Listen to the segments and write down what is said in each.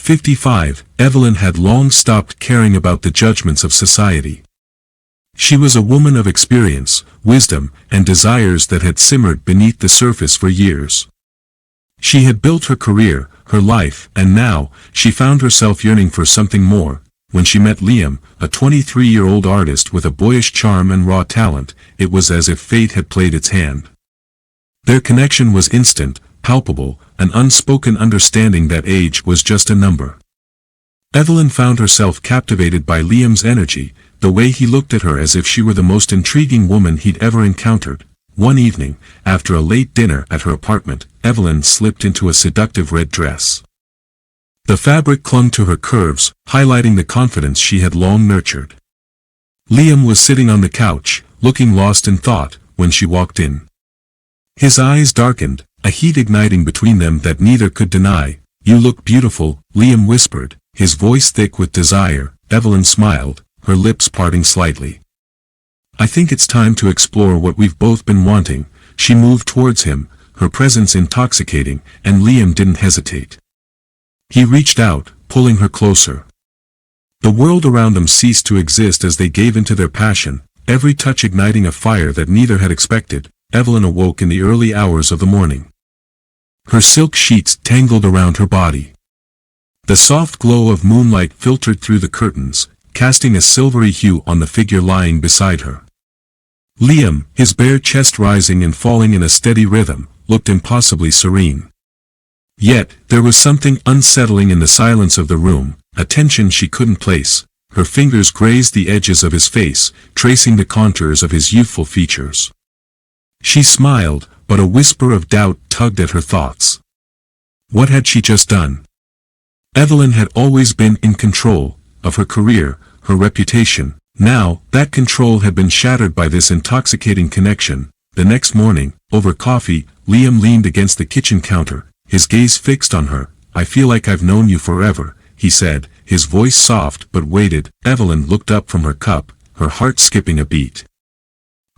55, Evelyn had long stopped caring about the judgments of society. She was a woman of experience, wisdom, and desires that had simmered beneath the surface for years. She had built her career, her life, and now, she found herself yearning for something more. When she met Liam, a 23-year-old artist with a boyish charm and raw talent, it was as if fate had played its hand. Their connection was instant, palpable, an unspoken understanding that age was just a number. Evelyn found herself captivated by Liam's energy, the way he looked at her as if she were the most intriguing woman he'd ever encountered. One evening, after a late dinner at her apartment, Evelyn slipped into a seductive red dress. The fabric clung to her curves, highlighting the confidence she had long nurtured. Liam was sitting on the couch, looking lost in thought, when she walked in. His eyes darkened, a heat igniting between them that neither could deny. "You look beautiful," Liam whispered, his voice thick with desire. Evelyn smiled, her lips parting slightly. "I think it's time to explore what we've both been wanting." She moved towards him, her presence intoxicating, and Liam didn't hesitate. He reached out, pulling her closer. The world around them ceased to exist as they gave into their passion, every touch igniting a fire that neither had expected. Evelyn awoke in the early hours of the morning. Her silk sheets tangled around her body. The soft glow of moonlight filtered through the curtains, casting a silvery hue on the figure lying beside her. Liam, his bare chest rising and falling in a steady rhythm, looked impossibly serene. Yet, there was something unsettling in the silence of the room, a tension she couldn't place. Her fingers grazed the edges of his face, tracing the contours of his youthful features. She smiled, but a whisper of doubt tugged at her thoughts. What had she just done? Evelyn had always been in control of her career, her reputation. Now, that control had been shattered by this intoxicating connection. The next morning, over coffee, Liam leaned against the kitchen counter, his gaze fixed on her. "I feel like I've known you forever," he said, his voice soft but weighted. Evelyn looked up from her cup, her heart skipping a beat.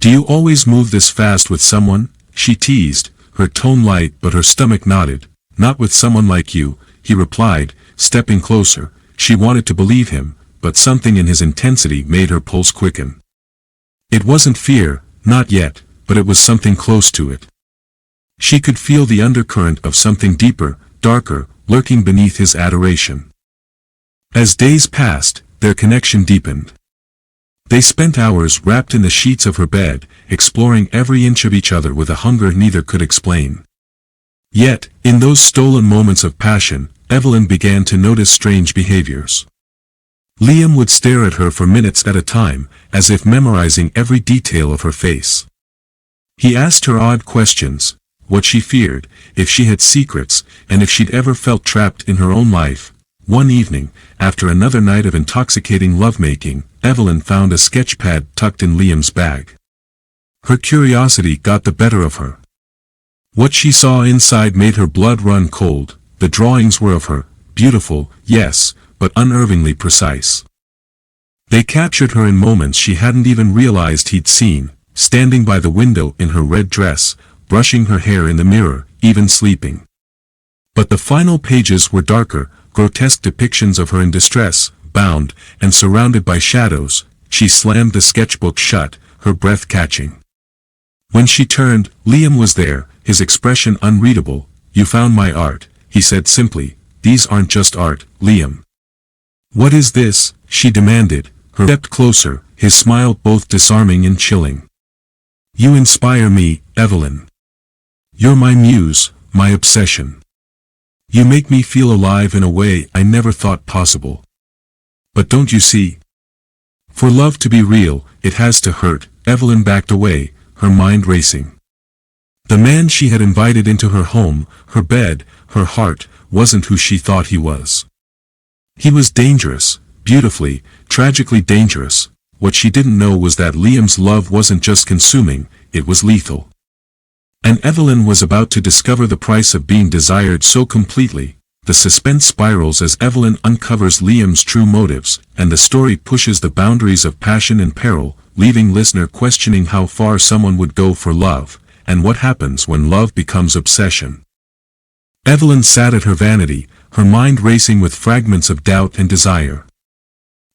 "Do you always move this fast with someone?" she teased, her tone light but her stomach knotted. "Not with someone like you," he replied, stepping closer. She wanted to believe him, but something in his intensity made her pulse quicken. It wasn't fear, not yet, but it was something close to it. She could feel the undercurrent of something deeper, darker, lurking beneath his adoration. As days passed, their connection deepened. They spent hours wrapped in the sheets of her bed, exploring every inch of each other with a hunger neither could explain. Yet, in those stolen moments of passion, Evelyn began to notice strange behaviors. Liam would stare at her for minutes at a time, as if memorizing every detail of her face. He asked her odd questions, what she feared, if she had secrets, and if she'd ever felt trapped in her own life. One evening, after another night of intoxicating lovemaking, Evelyn found a sketchpad tucked in Liam's bag. Her curiosity got the better of her. What she saw inside made her blood run cold. The drawings were of her, beautiful, yes, but unervingly precise. They captured her in moments she hadn't even realized he'd seen, standing by the window in her red dress, brushing her hair in the mirror, even sleeping. But the final pages were darker, grotesque depictions of her in distress, bound, and surrounded by shadows. She slammed the sketchbook shut, her breath catching. When she turned, Liam was there, his expression unreadable. "You found my art," he said simply. "These aren't just art, Liam." "What is this?" she demanded, her stepped closer, his smile both disarming and chilling. "You inspire me, Evelyn. You're my muse, my obsession. You make me feel alive in a way I never thought possible. But don't you see? For love to be real, it has to hurt." Evelyn backed away, her mind racing. The man she had invited into her home, her bed, her heart, wasn't who she thought he was. He was dangerous, beautifully, tragically dangerous. What she didn't know was that Liam's love wasn't just consuming, it was lethal. And Evelyn was about to discover the price of being desired so completely. The suspense spirals as Evelyn uncovers Liam's true motives, and the story pushes the boundaries of passion and peril, leaving listener questioning how far someone would go for love, and what happens when love becomes obsession. Evelyn sat at her vanity, her mind racing with fragments of doubt and desire.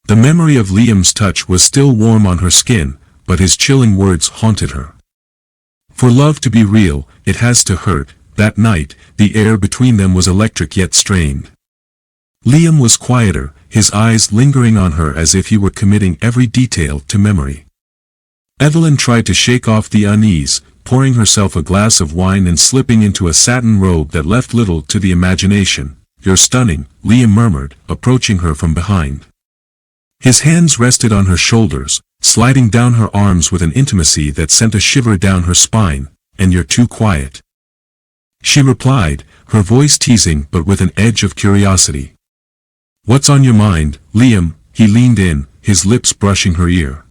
The memory of Liam's touch was still warm on her skin, but his chilling words haunted her. For love to be real, it has to hurt. That night, the air between them was electric yet strained. Liam was quieter, his eyes lingering on her as if he were committing every detail to memory. Evelyn tried to shake off the unease, pouring herself a glass of wine and slipping into a satin robe that left little to the imagination. "You're stunning," Liam murmured, approaching her from behind. His hands rested on her shoulders, sliding down her arms with an intimacy that sent a shiver down her spine. "And you're too quiet," she replied, her voice teasing but with an edge of curiosity. "What's on your mind, Liam?" He leaned in, his lips brushing her ear.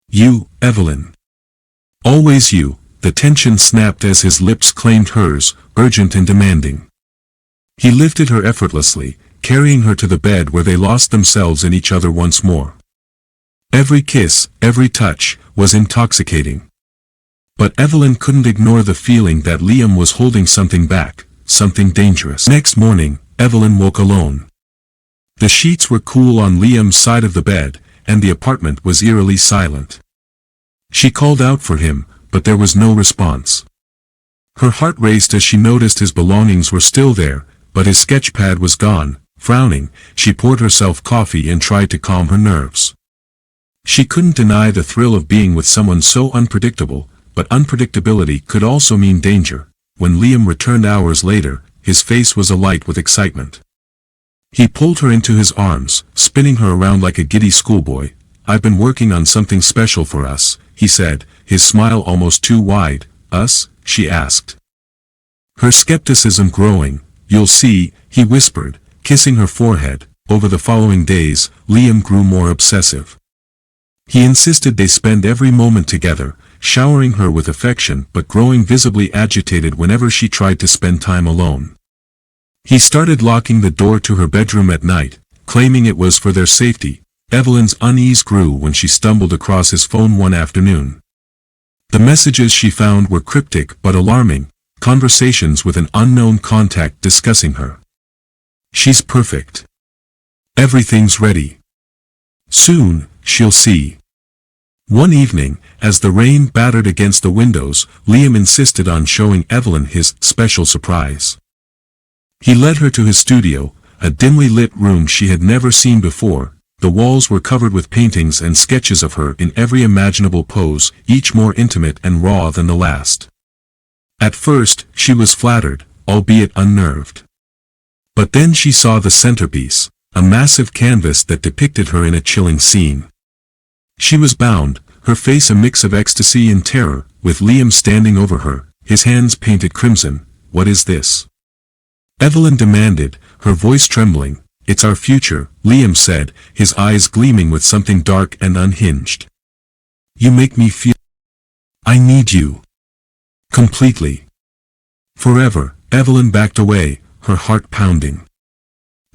"You, Evelyn. Always you." The tension snapped as his lips claimed hers, urgent and demanding. He lifted her effortlessly, carrying her to the bed where they lost themselves in each other once more. Every kiss, every touch, was intoxicating. But Evelyn couldn't ignore the feeling that Liam was holding something back, something dangerous. Next morning, Evelyn woke alone. The sheets were cool on Liam's side of the bed, and the apartment was eerily silent. She called out for him, but there was no response. Her heart raced as she noticed his belongings were still there, but his sketchpad was gone. Frowning, she poured herself coffee and tried to calm her nerves. She couldn't deny the thrill of being with someone so unpredictable, but unpredictability could also mean danger. When Liam returned hours later, his face was alight with excitement. He pulled her into his arms, spinning her around like a giddy schoolboy. "I've been working on something special for us," he said, his smile almost too wide. "Us?" she asked. Her skepticism growing. "You'll see," he whispered, kissing her forehead. Over the following days, Liam grew more obsessive. He insisted they spend every moment together, showering her with affection but growing visibly agitated whenever she tried to spend time alone. He started locking the door to her bedroom at night, claiming it was for their safety. Evelyn's unease grew when she stumbled across his phone one afternoon. The messages she found were cryptic but alarming, conversations with an unknown contact discussing her. "She's perfect. Everything's ready. Soon, she'll see." One evening, as the rain battered against the windows, Liam insisted on showing Evelyn his special surprise. He led her to his studio, a dimly lit room she had never seen before. The walls were covered with paintings and sketches of her in every imaginable pose, each more intimate and raw than the last. At first, she was flattered, albeit unnerved. But then she saw the centerpiece, a massive canvas that depicted her in a chilling scene. She was bound, her face a mix of ecstasy and terror, with Liam standing over her, his hands painted crimson. "What is this?" Evelyn demanded, her voice trembling. "It's our future," Liam said, his eyes gleaming with something dark and unhinged. "You make me feel I need you. Completely. Forever." Evelyn backed away, her heart pounding.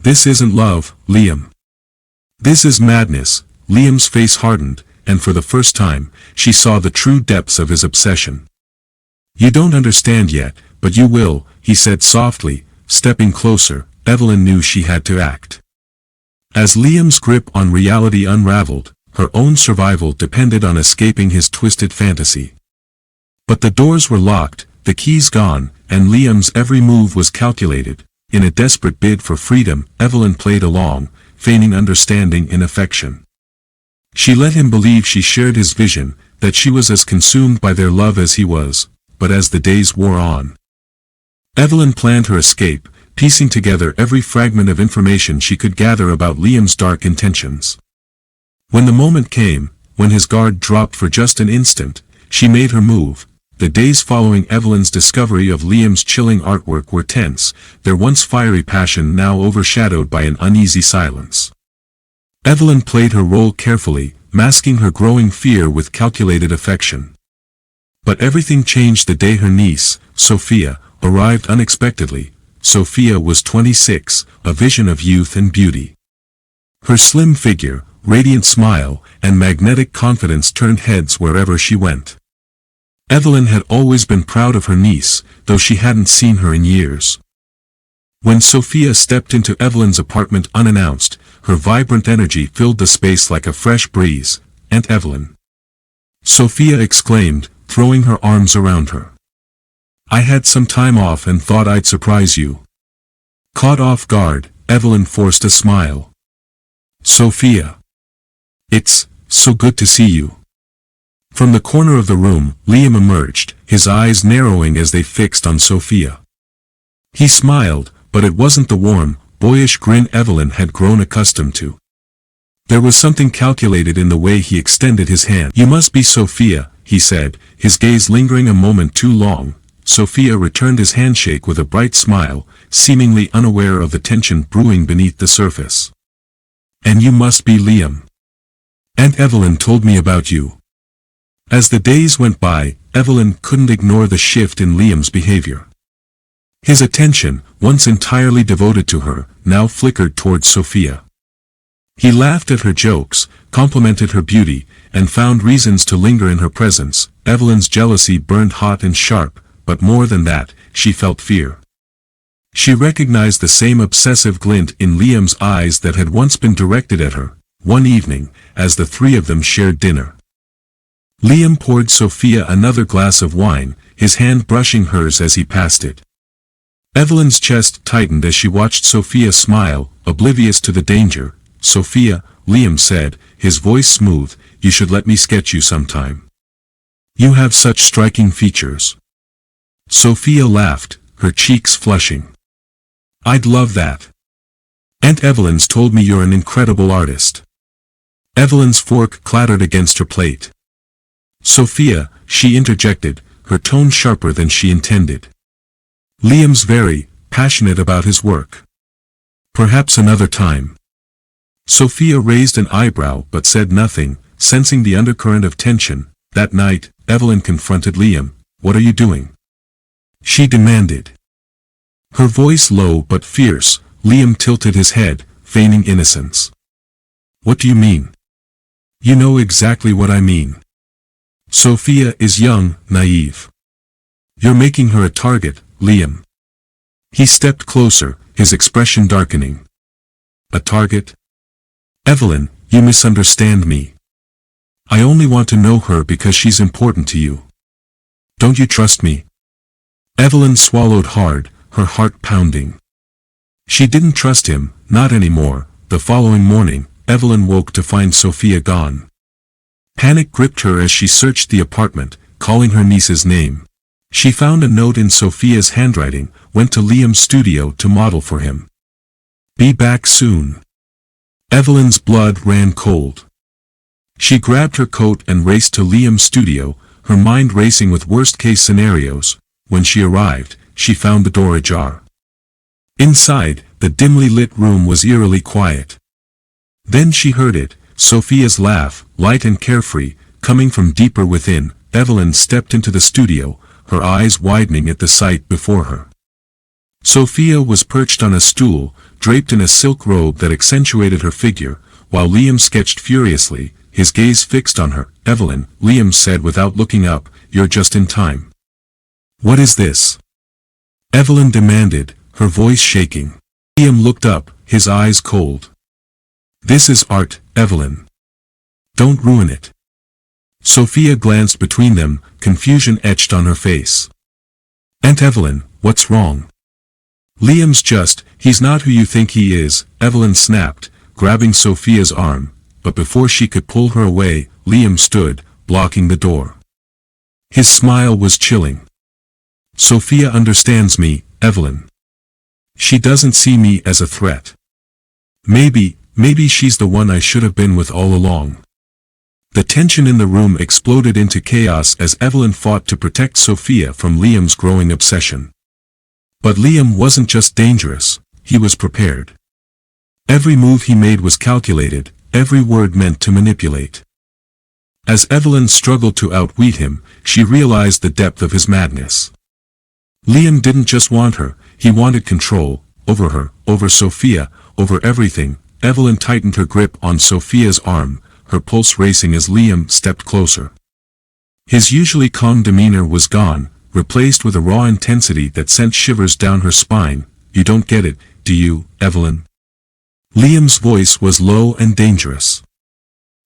"This isn't love, Liam. This is madness." Liam's face hardened, and for the first time, she saw the true depths of his obsession. "You don't understand yet, but you will," he said softly, stepping closer. Evelyn knew she had to act. As Liam's grip on reality unraveled, her own survival depended on escaping his twisted fantasy. But the doors were locked, the keys gone, and Liam's every move was calculated. In a desperate bid for freedom, Evelyn played along, feigning understanding and affection. She let him believe she shared his vision, that she was as consumed by their love as he was. But as the days wore on, Evelyn planned her escape, piecing together every fragment of information she could gather about Liam's dark intentions. When the moment came, when his guard dropped for just an instant, she made her move. The days following Evelyn's discovery of Liam's chilling artwork were tense, their once fiery passion now overshadowed by an uneasy silence. Evelyn played her role carefully, masking her growing fear with calculated affection. But everything changed the day her niece, Sophia, arrived unexpectedly. Sophia was 26, a vision of youth and beauty. Her slim figure, radiant smile, and magnetic confidence turned heads wherever she went. Evelyn had always been proud of her niece, though she hadn't seen her in years. When Sophia stepped into Evelyn's apartment unannounced, her vibrant energy filled the space like a fresh breeze. "Aunt Evelyn!" Sophia exclaimed, throwing her arms around her. "I had some time off and thought I'd surprise you." Caught off guard, Evelyn forced a smile. "Sophia! It's so good to see you." From the corner of the room, Liam emerged, his eyes narrowing as they fixed on Sophia. He smiled, but it wasn't the warm, boyish grin Evelyn had grown accustomed to. There was something calculated in the way he extended his hand. "You must be Sophia," he said, his gaze lingering a moment too long. Sophia returned his handshake with a bright smile, seemingly unaware of the tension brewing beneath the surface. "And you must be Liam. Aunt Evelyn told me about you." As the days went by, Evelyn couldn't ignore the shift in Liam's behavior. His attention, once entirely devoted to her, now flickered towards Sophia. He laughed at her jokes, complimented her beauty, and found reasons to linger in her presence. Evelyn's jealousy burned hot and sharp, but more than that, she felt fear. She recognized the same obsessive glint in Liam's eyes that had once been directed at her, one evening, as the three of them shared dinner. Liam poured Sophia another glass of wine, his hand brushing hers as he passed it. Evelyn's chest tightened as she watched Sophia smile, oblivious to the danger. "Sophia," Liam said, his voice smooth, "you should let me sketch you sometime. You have such striking features." Sophia laughed, her cheeks flushing. "I'd love that. Aunt Evelyn's told me you're an incredible artist." Evelyn's fork clattered against her plate. "Sophia," she interjected, her tone sharper than she intended. "Liam's very passionate about his work. Perhaps another time." Sophia raised an eyebrow but said nothing, sensing the undercurrent of tension. That night, Evelyn confronted Liam. "What are you doing?" she demanded. Her voice low but fierce. Liam tilted his head, feigning innocence. "What do you mean?" "You know exactly what I mean." Sophia is young, naive. "You're making her a target, Liam." He stepped closer, his expression darkening. "A target? Evelyn, you misunderstand me. I only want to know her because she's important to you. Don't you trust me?" Evelyn swallowed hard, her heart pounding. She didn't trust him, not anymore. The following morning, Evelyn woke to find Sophia gone. Panic gripped her as she searched the apartment, calling her niece's name. She found a note in Sophia's handwriting, went to Liam's studio to model for him. "Be back soon." Evelyn's blood ran cold. She grabbed her coat and raced to Liam's studio, her mind racing with worst-case scenarios. When she arrived, she found the door ajar. Inside, the dimly lit room was eerily quiet. Then she heard it, Sophia's laugh, light and carefree, coming from deeper within. Evelyn stepped into the studio, her eyes widening at the sight before her. Sophia was perched on a stool, draped in a silk robe that accentuated her figure, while Liam sketched furiously, his gaze fixed on her. "Evelyn," Liam said without looking up, "you're just in time." "What is this?" Evelyn demanded, her voice shaking. Liam looked up, his eyes cold. "This is art, Evelyn. Don't ruin it." Sophia glanced between them, confusion etched on her face. "Aunt Evelyn, what's wrong?" He's not who you think he is," Evelyn snapped, grabbing Sophia's arm, but before she could pull her away, Liam stood, blocking the door. His smile was chilling. "Sophia understands me, Evelyn. She doesn't see me as a threat. Maybe she's the one I should have been with all along." The tension in the room exploded into chaos as Evelyn fought to protect Sophia from Liam's growing obsession. But Liam wasn't just dangerous, he was prepared. Every move he made was calculated, every word meant to manipulate. As Evelyn struggled to outwit him, she realized the depth of his madness. Liam didn't just want her, he wanted control, over her, over Sophia, over everything. Evelyn tightened her grip on Sophia's arm, her pulse racing as Liam stepped closer. His usually calm demeanor was gone, replaced with a raw intensity that sent shivers down her spine. you don't get it, do you, Evelyn? Liam's voice was low and dangerous.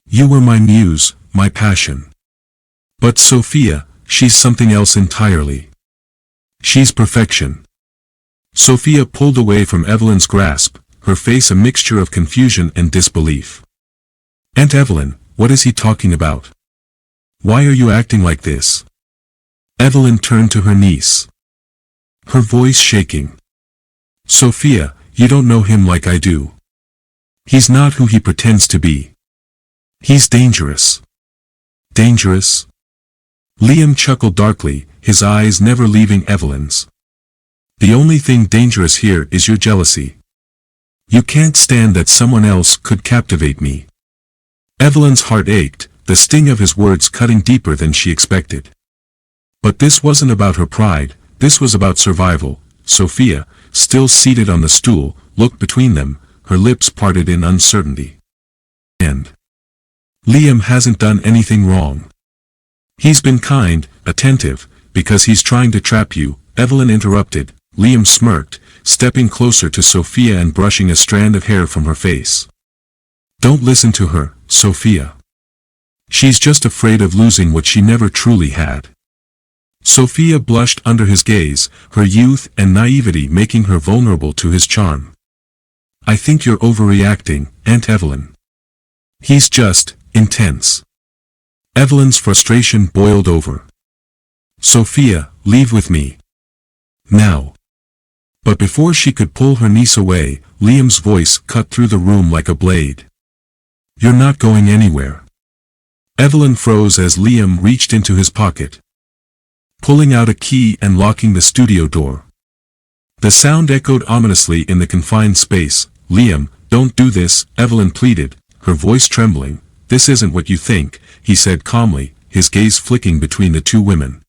You were my muse, my passion. But Sophia, she's something else entirely. She's perfection. Sophia pulled away from Evelyn's grasp, her face a mixture of confusion and disbelief. Aunt Evelyn, what is he talking about? Why are you acting like this? Evelyn turned to her niece, her voice shaking. Sophia, you don't know him like I do. He's not who he pretends to be. He's dangerous. Dangerous? Liam chuckled darkly, his eyes never leaving Evelyn's. The only thing dangerous here is your jealousy. You can't stand that someone else could captivate me. Evelyn's heart ached, the sting of his words cutting deeper than she expected. But this wasn't about her pride, this was about survival. Sophia, still seated on the stool, looked between them, her lips parted in uncertainty. And Liam hasn't done anything wrong. He's been kind, attentive, because he's trying to trap you, Evelyn interrupted. Liam smirked, stepping closer to Sophia and brushing a strand of hair from her face. Don't listen to her, Sophia. She's just afraid of losing what she never truly had. Sophia blushed under his gaze, her youth and naivety making her vulnerable to his charm. I think you're overreacting, Aunt Evelyn. He's just intense. Evelyn's frustration boiled over. Sophia, leave with me. Now. But before she could pull her niece away, Liam's voice cut through the room like a blade. You're not going anywhere. Evelyn froze as Liam reached into his pocket, pulling out a key and locking the studio door. The sound echoed ominously in the confined space. Liam, don't do this, Evelyn pleaded, her voice trembling. This isn't what you think, he said calmly, his gaze flicking between the two women.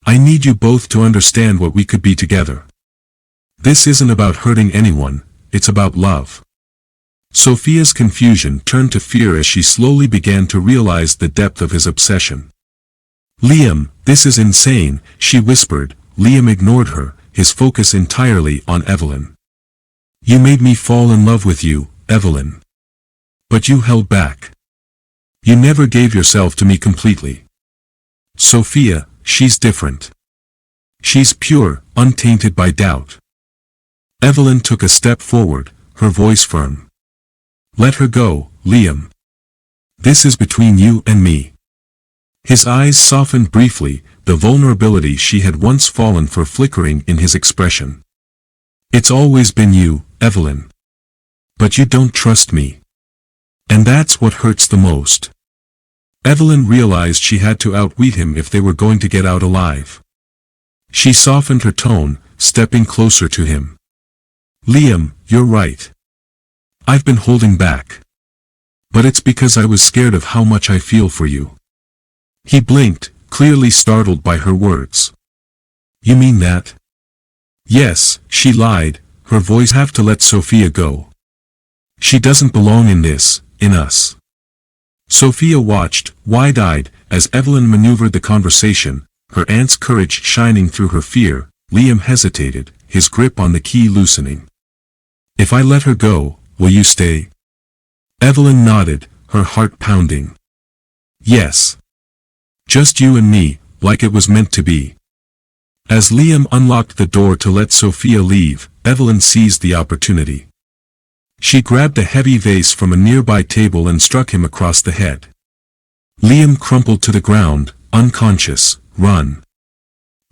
I need you both to understand what we could be together. This isn't about hurting anyone, it's about love. Sophia's confusion turned to fear as she slowly began to realize the depth of his obsession. Liam, this is insane, she whispered. Liam ignored her, his focus entirely on Evelyn. You made me fall in love with you, Evelyn. But you held back. You never gave yourself to me completely. Sophia, she's different. She's pure, untainted by doubt. Evelyn took a step forward, her voice firm. Let her go, Liam. This is between you and me. His eyes softened briefly, the vulnerability she had once fallen for flickering in his expression. It's always been you, Evelyn. But you don't trust me. And that's what hurts the most. Evelyn realized she had to outwit him if they were going to get out alive. She softened her tone, stepping closer to him. Liam, you're right. I've been holding back. But it's because I was scared of how much I feel for you. He blinked, clearly startled by her words. You mean that? Yes, she lied, her voice have to let Sophia go. She doesn't belong in this, in us. Sophia watched, wide-eyed, as Evelyn maneuvered the conversation, her aunt's courage shining through her fear. Liam hesitated, his grip on the key loosening. If I let her go, will you stay? Evelyn nodded, her heart pounding. Yes. Just you and me, like it was meant to be. As Liam unlocked the door to let Sophia leave, Evelyn seized the opportunity. She grabbed a heavy vase from a nearby table and struck him across the head. Liam crumpled to the ground, unconscious. Run!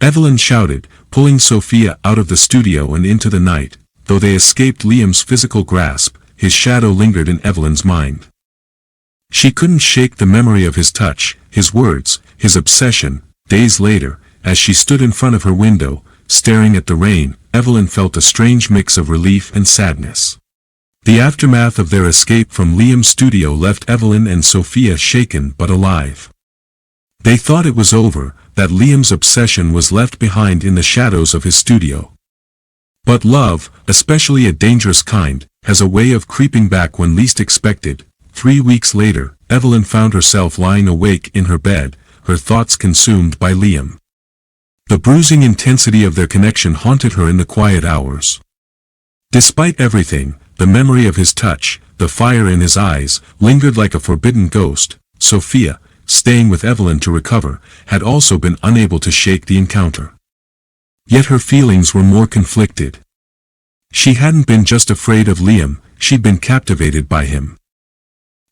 Evelyn shouted, pulling Sophia out of the studio and into the night. Though they escaped Liam's physical grasp, his shadow lingered in Evelyn's mind. She couldn't shake the memory of his touch, his words, his obsession. Days later, as she stood in front of her window, staring at the rain, Evelyn felt a strange mix of relief and sadness. The aftermath of their escape from Liam's studio left Evelyn and Sophia shaken but alive. They thought it was over, that Liam's obsession was left behind in the shadows of his studio. But love, especially a dangerous kind, has a way of creeping back when least expected. 3 weeks later, Evelyn found herself lying awake in her bed, her thoughts consumed by Liam. The bruising intensity of their connection haunted her in the quiet hours. Despite everything, the memory of his touch, the fire in his eyes, lingered like a forbidden ghost. Sophia, staying with Evelyn to recover, had also been unable to shake the encounter. Yet her feelings were more conflicted. She hadn't been just afraid of Liam, she'd been captivated by him.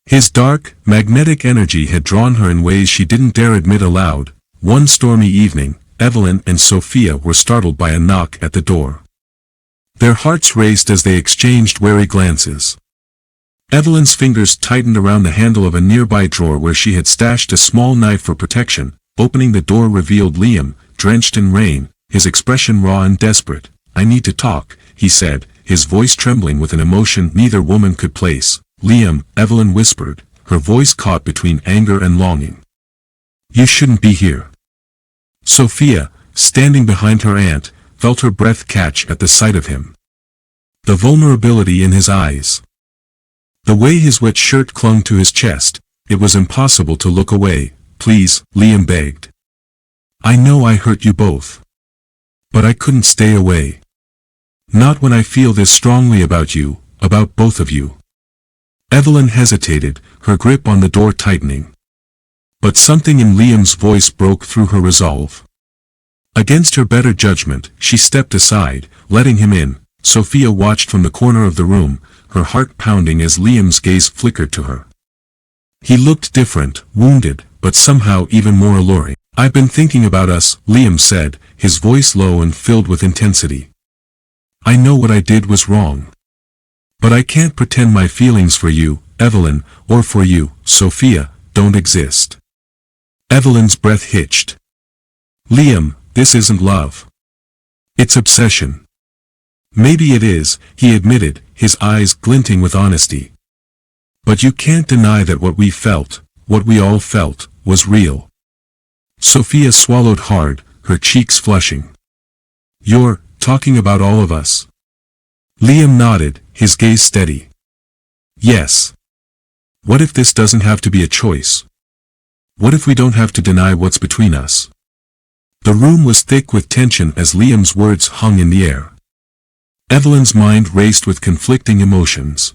His dark, magnetic energy had drawn her in ways she didn't dare admit aloud. One stormy evening, Evelyn and Sophia were startled by a knock at the door. Their hearts raced as they exchanged wary glances. Evelyn's fingers tightened around the handle of a nearby drawer where she had stashed a small knife for protection. Opening the door revealed Liam, drenched in rain, his expression raw and desperate. "I need to talk," he said, his voice trembling with an emotion neither woman could place. "Liam," Evelyn whispered, her voice caught between anger and longing. "You shouldn't be here." Sophia, standing behind her aunt, felt her breath catch at the sight of him. The vulnerability in his eyes. The way his wet shirt clung to his chest, it was impossible to look away. "Please," Liam begged. "I know I hurt you both. But I couldn't stay away. Not when I feel this strongly about you, about both of you." Evelyn hesitated, her grip on the door tightening. But something in Liam's voice broke through her resolve. Against her better judgment, she stepped aside, letting him in. Sophia watched from the corner of the room, her heart pounding as Liam's gaze flickered to her. He looked different, wounded, but somehow even more alluring. "I've been thinking about us," Liam said, his voice low and filled with intensity. "I know what I did was wrong. But I can't pretend my feelings for you, Evelyn, or for you, Sophia, don't exist." Evelyn's breath hitched. "Liam, this isn't love. It's obsession." "Maybe it is," he admitted, his eyes glinting with honesty. "But you can't deny that what we felt, what we all felt, was real." Sophia swallowed hard, her cheeks flushing. "You're talking about all of us?" Liam nodded, his gaze steady. "Yes. What if this doesn't have to be a choice? What if we don't have to deny what's between us?" The room was thick with tension as Liam's words hung in the air. Evelyn's mind raced with conflicting emotions.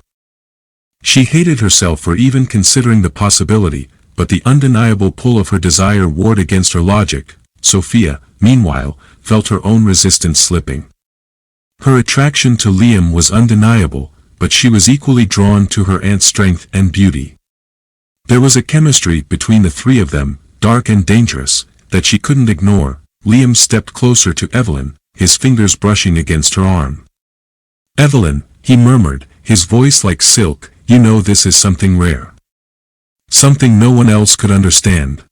She hated herself for even considering the possibility, but the undeniable pull of her desire warred against her logic. Sophia, meanwhile, felt her own resistance slipping. Her attraction to Liam was undeniable, but she was equally drawn to her aunt's strength and beauty. There was a chemistry between the three of them, dark and dangerous, that she couldn't ignore. Liam stepped closer to Evelyn, his fingers brushing against her arm. "Evelyn," he murmured, his voice like silk, "you know this is something rare. Something no one else could understand."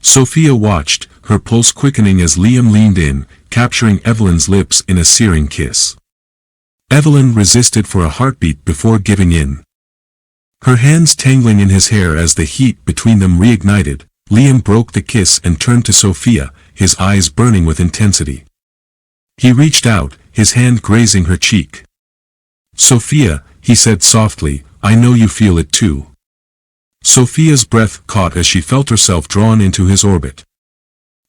Sophia watched, her pulse quickening as Liam leaned in, capturing Evelyn's lips in a searing kiss. Evelyn resisted for a heartbeat before giving in. Her hands tangling in his hair as the heat between them reignited. Liam broke the kiss and turned to Sophia, his eyes burning with intensity. He reached out, his hand grazing her cheek. "Sophia," he said softly, "I know you feel it too." Sophia's breath caught as she felt herself drawn into his orbit.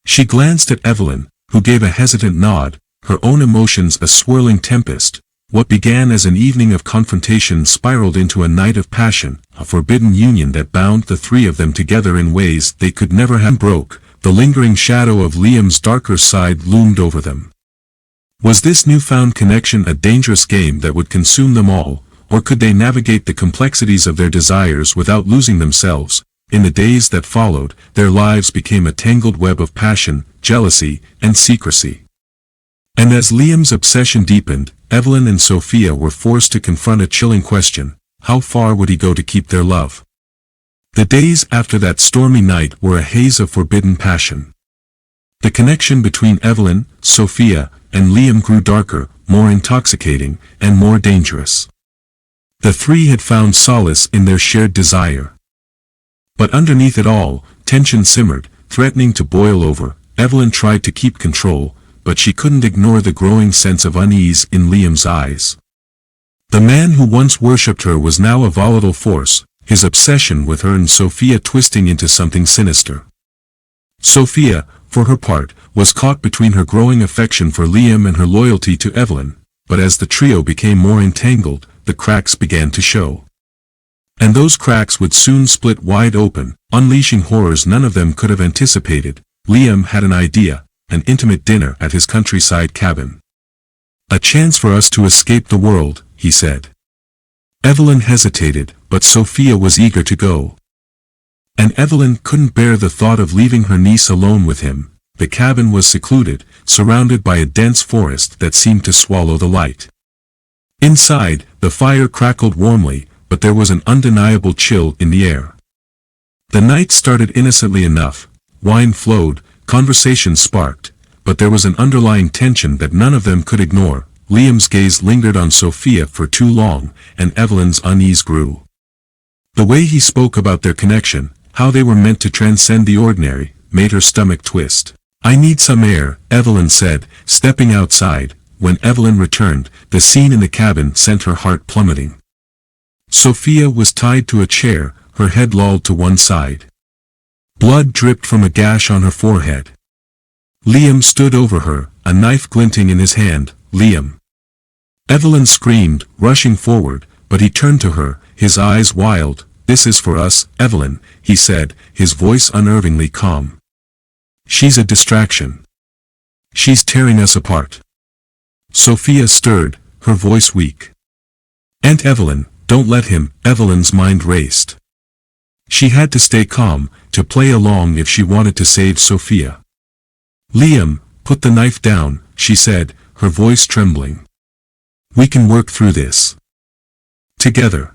She glanced at Evelyn, who gave a hesitant nod, her own emotions a swirling tempest. What began as an evening of confrontation spiraled into a night of passion, a forbidden union that bound the three of them together in ways they could never have broke. The lingering shadow of Liam's darker side loomed over them. Was this newfound connection a dangerous game that would consume them all, or could they navigate the complexities of their desires without losing themselves? In the days that followed, their lives became a tangled web of passion, jealousy, and secrecy. And as Liam's obsession deepened, Evelyn and Sophia were forced to confront a chilling question: how far would he go to keep their love? The days after that stormy night were a haze of forbidden passion. The connection between Evelyn, Sophia, and Liam grew darker, more intoxicating, and more dangerous. The three had found solace in their shared desire. But underneath it all, tension simmered, threatening to boil over. Evelyn tried to keep control, but she couldn't ignore the growing sense of unease in Liam's eyes. The man who once worshipped her was now a volatile force, his obsession with her and Sophia twisting into something sinister. Sophia, for her part, was caught between her growing affection for Liam and her loyalty to Evelyn. but as the trio became more entangled, the cracks began to show. And those cracks would soon split wide open, unleashing horrors none of them could have anticipated. Liam had an idea, an intimate dinner at his countryside cabin. "A chance for us to escape the world," he said. Evelyn hesitated, but Sophia was eager to go. And Evelyn couldn't bear the thought of leaving her niece alone with him. The cabin was secluded, surrounded by a dense forest that seemed to swallow the light. Inside, the fire crackled warmly, but there was an undeniable chill in the air. The night started innocently enough, wine flowed, conversation sparked, but there was an underlying tension that none of them could ignore. Liam's gaze lingered on Sophia for too long, and Evelyn's unease grew. The way he spoke about their connection, how they were meant to transcend the ordinary, made her stomach twist. "I need some air," Evelyn said, stepping outside. When Evelyn returned, the scene in the cabin sent her heart plummeting. Sophia was tied to a chair, her head lolled to one side. Blood dripped from a gash on her forehead. Liam stood over her, a knife glinting in his hand. "Liam!" Evelyn screamed, rushing forward, but he turned to her, his eyes wild. "This is for us, Evelyn," he said, his voice unnervingly calm. "She's a distraction. She's tearing us apart." Sophia stirred, her voice weak. "Aunt Evelyn, don't let him." Evelyn's mind raced. She had to stay calm, to play along if she wanted to save Sophia. "Liam, put the knife down," she said, her voice trembling. "We can work through this. Together."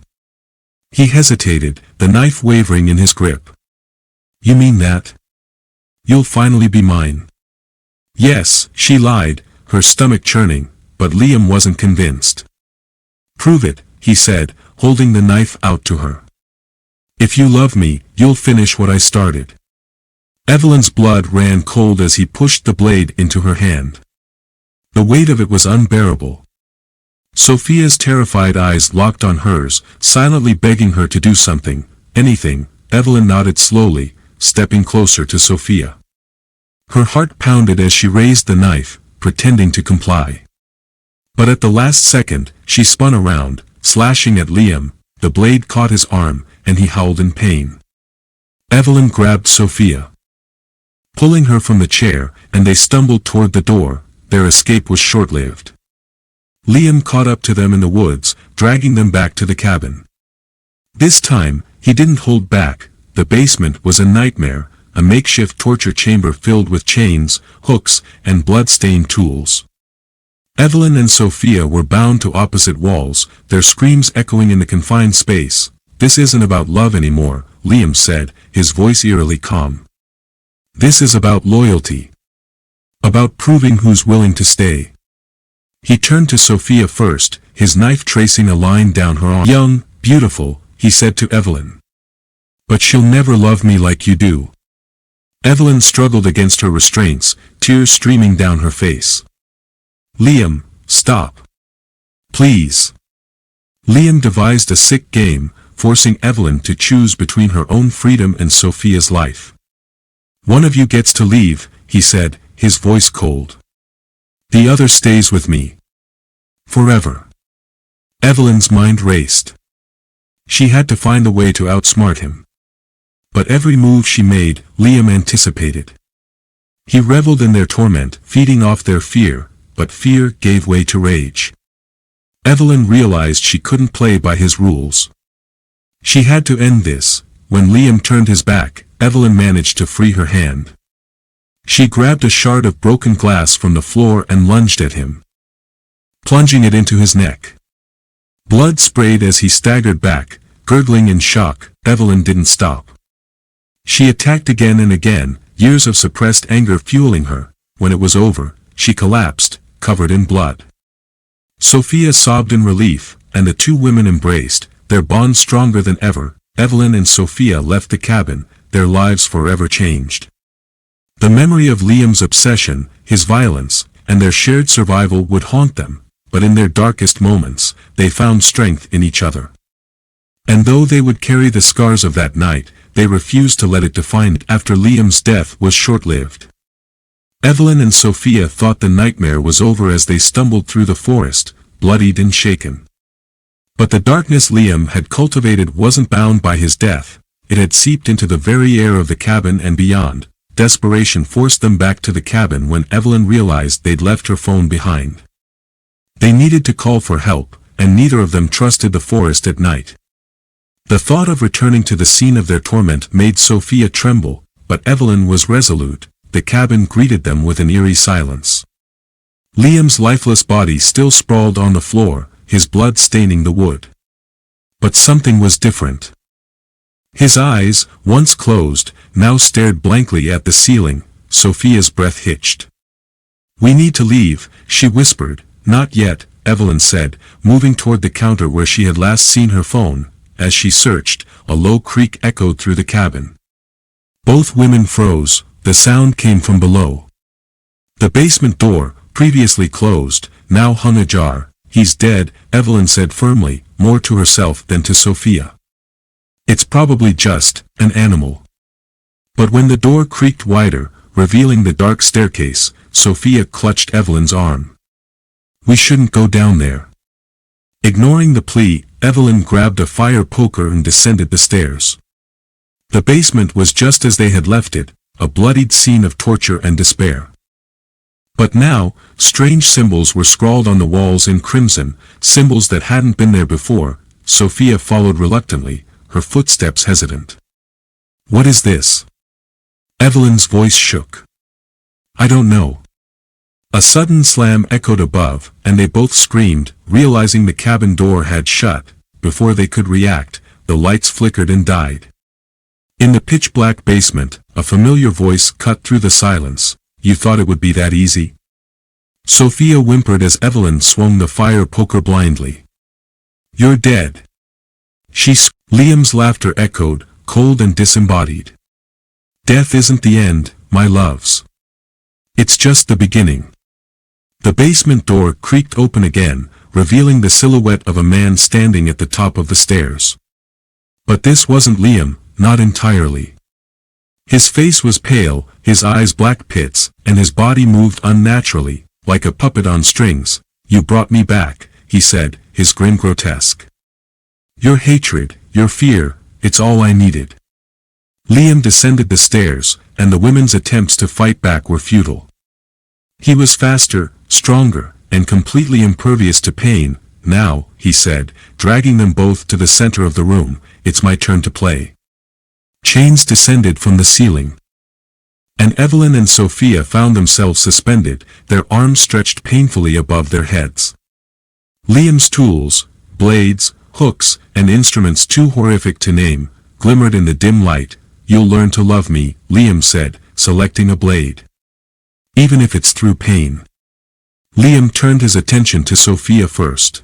He hesitated, the knife wavering in his grip. "You mean that? You'll finally be mine?" "Yes," she lied, her stomach churning, but Liam wasn't convinced. "Prove it," he said, holding the knife out to her. "If you love me, you'll finish what I started." Evelyn's blood ran cold as he pushed the blade into her hand. The weight of it was unbearable. Sophia's terrified eyes locked on hers, silently begging her to do something, anything. Evelyn nodded slowly, stepping closer to Sophia. Her heart pounded as she raised the knife, pretending to comply. But at the last second, she spun around, slashing at Liam. The blade caught his arm, and he howled in pain. Evelyn grabbed Sophia, pulling her from the chair, and they stumbled toward the door. Their escape was short-lived. Liam caught up to them in the woods, dragging them back to the cabin. This time, he didn't hold back. The basement was a nightmare, a makeshift torture chamber filled with chains, hooks, and blood-stained tools. Evelyn and Sophia were bound to opposite walls, their screams echoing in the confined space. "This isn't about love anymore," Liam said, his voice eerily calm. "This is about loyalty. About proving who's willing to stay." He turned to Sophia first, his knife tracing a line down her arm. "Young, beautiful," he said to Evelyn. "But she'll never love me like you do." Evelyn struggled against her restraints, tears streaming down her face. "Liam, stop. Please." Liam devised a sick game, forcing Evelyn to choose between her own freedom and Sophia's life. "One of you gets to leave," he said, his voice cold. "The other stays with me. Forever." Evelyn's mind raced. She had to find a way to outsmart him. But every move she made, Liam anticipated. He reveled in their torment, feeding off their fear, but fear gave way to rage. Evelyn realized she couldn't play by his rules. She had to end this. When Liam turned his back, Evelyn managed to free her hand. She grabbed a shard of broken glass from the floor and lunged at him, plunging it into his neck. Blood sprayed as he staggered back, gurgling in shock. Evelyn didn't stop. She attacked again and again, years of suppressed anger fueling her. When it was over, she collapsed, covered in blood. Sophia sobbed in relief, and the two women embraced, their bond stronger than ever. Evelyn and Sophia left the cabin, their lives forever changed. The memory of Liam's obsession, his violence, and their shared survival would haunt them, but in their darkest moments, they found strength in each other. And though they would carry the scars of that night, they refused to let it define them. After Liam's death was short-lived. Evelyn and Sophia thought the nightmare was over as they stumbled through the forest, bloodied and shaken. But the darkness Liam had cultivated wasn't bound by his death, it had seeped into the very air of the cabin and beyond. Desperation forced them back to the cabin when Evelyn realized they'd left her phone behind. They needed to call for help, and neither of them trusted the forest at night. The thought of returning to the scene of their torment made Sophia tremble, but Evelyn was resolute. The cabin greeted them with an eerie silence. Liam's lifeless body still sprawled on the floor, his blood staining the wood. But something was different. His eyes, once closed, now stared blankly at the ceiling. Sophia's breath hitched. "We need to leave," she whispered. "Not yet," Evelyn said, moving toward the counter where she had last seen her phone. As she searched, a low creak echoed through the cabin. Both women froze. The sound came from below. The basement door, previously closed, now hung ajar. "He's dead," Evelyn said firmly, more to herself than to Sophia. "It's probably just an animal." But when the door creaked wider, revealing the dark staircase, Sophia clutched Evelyn's arm. "We shouldn't go down there." Ignoring the plea, Evelyn grabbed a fire poker and descended the stairs. The basement was just as they had left it, a bloodied scene of torture and despair. But now, strange symbols were scrawled on the walls in crimson, symbols that hadn't been there before. Sophia followed reluctantly, her footsteps hesitant. "What is this?" Evelyn's voice shook. "I don't know." A sudden slam echoed above, and they both screamed, realizing the cabin door had shut. Before they could react, the lights flickered and died. In the pitch-black basement, a familiar voice cut through the silence. "You thought it would be that easy?" Sophia whimpered as Evelyn swung the fire poker blindly. "You're dead." Liam's laughter echoed, cold and disembodied. "Death isn't the end, my loves. It's just the beginning." The basement door creaked open again, revealing the silhouette of a man standing at the top of the stairs. But this wasn't Liam, not entirely. His face was pale, his eyes black pits, and his body moved unnaturally, like a puppet on strings. "You brought me back," he said, his grin grotesque. "Your hatred, your fear, it's all I needed." Liam descended the stairs, and the women's attempts to fight back were futile. He was faster, stronger, and completely impervious to pain. "Now," he said, dragging them both to the center of the room, "it's my turn to play." Chains descended from the ceiling. And Evelyn and Sophia found themselves suspended, their arms stretched painfully above their heads. Liam's tools, blades, hooks, and instruments too horrific to name, glimmered in the dim light. "You'll learn to love me," Liam said, selecting a blade. "Even if it's through pain." Liam turned his attention to Sophia first.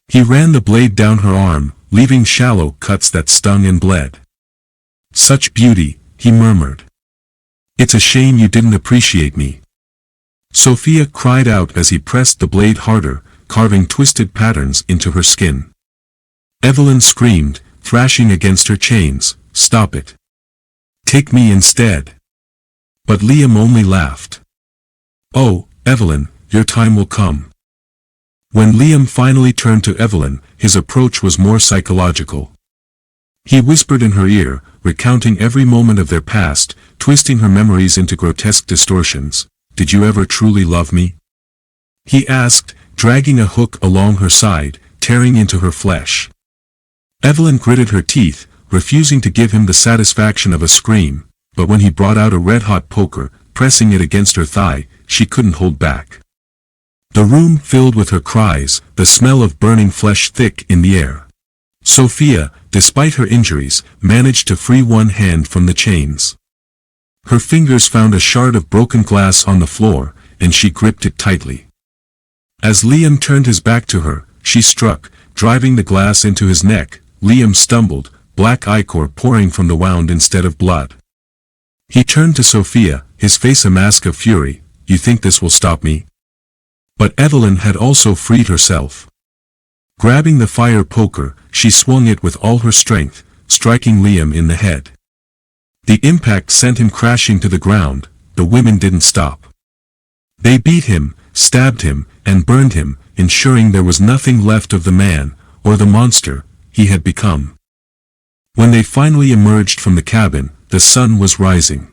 He ran the blade down her arm, leaving shallow cuts that stung and bled. "Such beauty," he murmured. "It's a shame you didn't appreciate me." Sophia cried out as he pressed the blade harder, carving twisted patterns into her skin. Evelyn screamed, thrashing against her chains, "Stop it. Take me instead." But Liam only laughed. "Oh, Evelyn, your time will come." When Liam finally turned to Evelyn, his approach was more psychological. He whispered in her ear, recounting every moment of their past, twisting her memories into grotesque distortions. "Did you ever truly love me?" he asked, dragging a hook along her side, tearing into her flesh. Evelyn gritted her teeth, refusing to give him the satisfaction of a scream, but when he brought out a red-hot poker, pressing it against her thigh, she couldn't hold back. The room filled with her cries, the smell of burning flesh thick in the air. Sophia, despite her injuries, managed to free one hand from the chains. Her fingers found a shard of broken glass on the floor, and she gripped it tightly. As Liam turned his back to her, she struck, driving the glass into his neck. Liam stumbled, black ichor pouring from the wound instead of blood. He turned to Sophia, his face a mask of fury. "You think this will stop me?" But Evelyn had also freed herself. Grabbing the fire poker, she swung it with all her strength, striking Liam in the head. The impact sent him crashing to the ground. The women didn't stop. They beat him, stabbed him, and burned him, ensuring there was nothing left of the man, or the monster, he had become. When they finally emerged from the cabin, the sun was rising.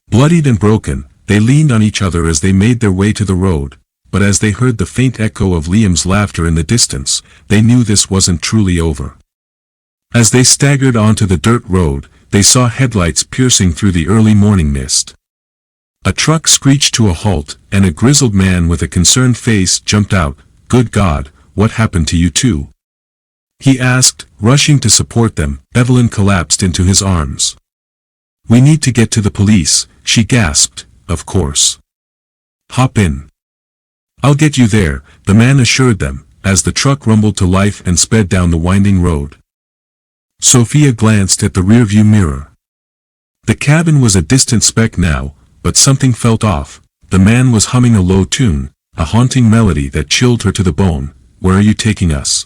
Bloodied and broken, they leaned on each other as they made their way to the road, but as they heard the faint echo of Liam's laughter in the distance, they knew this wasn't truly over. As they staggered onto the dirt road, they saw headlights piercing through the early morning mist. A truck screeched to a halt, and a grizzled man with a concerned face jumped out. "Good God, what happened to you two?" he asked, rushing to support them. Evelyn collapsed into his arms. "We need to get to the police," she gasped. "Of course. Hop in. I'll get you there," the man assured them, as the truck rumbled to life and sped down the winding road. Sophia glanced at the rearview mirror. The cabin was a distant speck now, but something felt off. The man was humming a low tune, a haunting melody that chilled her to the bone. "Where are you taking us?"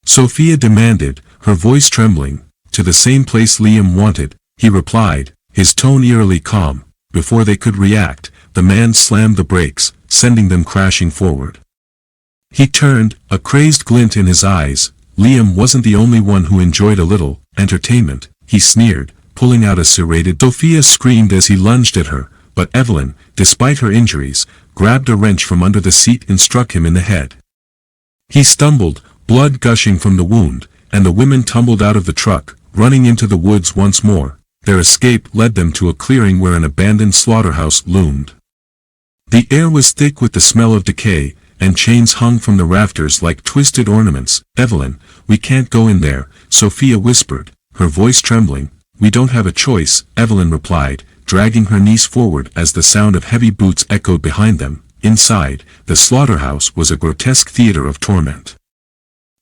Sophia demanded, her voice trembling. "To the same place Liam wanted," he replied, his tone eerily calm. Before they could react, the man slammed the brakes, sending them crashing forward. He turned, a crazed glint in his eyes. Liam wasn't the only one who enjoyed a little entertainment, he sneered, pulling out a serrated. Sophia screamed as he lunged at her, but Evelyn, despite her injuries, grabbed a wrench from under the seat and struck him in the head. He stumbled, blood gushing from the wound, and the women tumbled out of the truck, running into the woods once more. Their escape led them to a clearing where an abandoned slaughterhouse loomed. The air was thick with the smell of decay, and chains hung from the rafters like twisted ornaments. "Evelyn, we can't go in there," Sophia whispered, her voice trembling. "We don't have a choice," Evelyn replied, dragging her niece forward as the sound of heavy boots echoed behind them. Inside, the slaughterhouse was a grotesque theater of torment.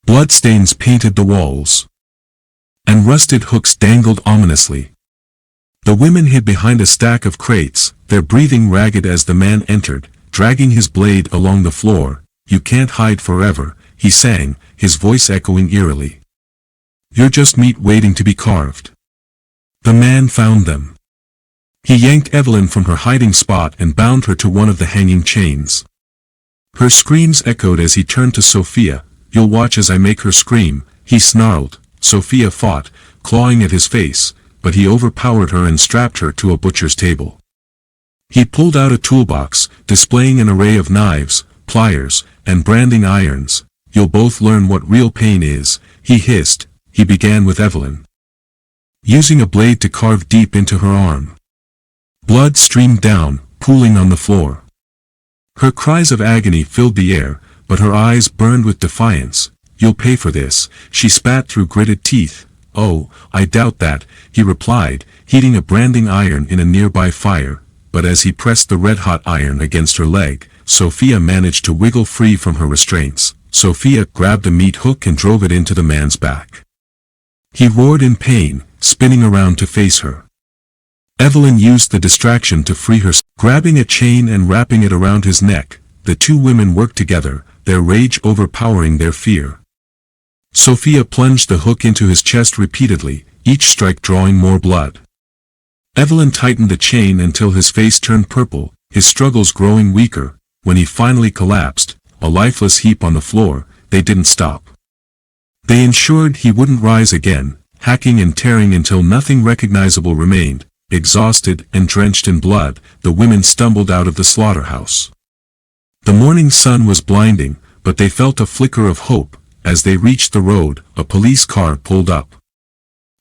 Bloodstains painted the walls, and rusted hooks dangled ominously. The women hid behind a stack of crates, their breathing ragged as the man entered, dragging his blade along the floor. "You can't hide forever," he sang, his voice echoing eerily. "You're just meat waiting to be carved." The man found them. He yanked Evelyn from her hiding spot and bound her to one of the hanging chains. Her screams echoed as he turned to Sophia. "You'll watch as I make her scream," he snarled. Sophia fought, clawing at his face, but he overpowered her and strapped her to a butcher's table. He pulled out a toolbox, displaying an array of knives, pliers, and branding irons. "You'll both learn what real pain is," he hissed. He began with Evelyn, using a blade to carve deep into her arm. Blood streamed down, pooling on the floor. Her cries of agony filled the air, but her eyes burned with defiance. "You'll pay for this," she spat through gritted teeth. "Oh, I doubt that," he replied, heating a branding iron in a nearby fire. But as he pressed the red-hot iron against her leg, Sophia managed to wiggle free from her restraints. Sophia grabbed a meat hook and drove it into the man's back. He roared in pain, spinning around to face her. Evelyn used the distraction to free her, grabbing a chain and wrapping it around his neck. The two women worked together, their rage overpowering their fear. Sophia plunged the hook into his chest repeatedly, each strike drawing more blood. Evelyn tightened the chain until his face turned purple, his struggles growing weaker. When he finally collapsed, a lifeless heap on the floor, they didn't stop. They ensured he wouldn't rise again, hacking and tearing until nothing recognizable remained. Exhausted and drenched in blood, the women stumbled out of the slaughterhouse. The morning sun was blinding, but they felt a flicker of hope. As they reached the road, a police car pulled up.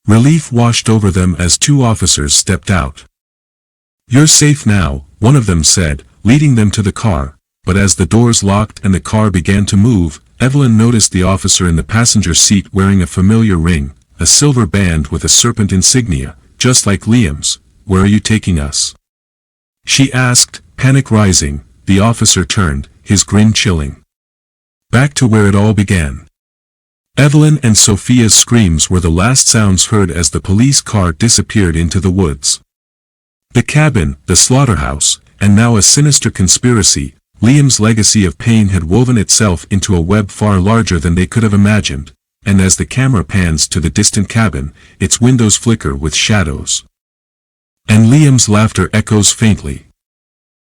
Relief washed over them as two officers stepped out. "You're safe now," one of them said, leading them to the car. But as the doors locked and the car began to move, Evelyn noticed the officer in the passenger seat wearing a familiar ring, a silver band with a serpent insignia, just like Liam's. "Where are you taking us?" she asked, panic rising. The officer turned, his grin chilling. "Back to where it all began." Evelyn and Sophia's screams were the last sounds heard as the police car disappeared into the woods. The cabin, the slaughterhouse, and now a sinister conspiracy. Liam's legacy of pain had woven itself into a web far larger than they could have imagined, and as the camera pans to the distant cabin, its windows flicker with shadows. And Liam's laughter echoes faintly.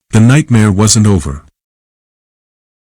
The nightmare wasn't over.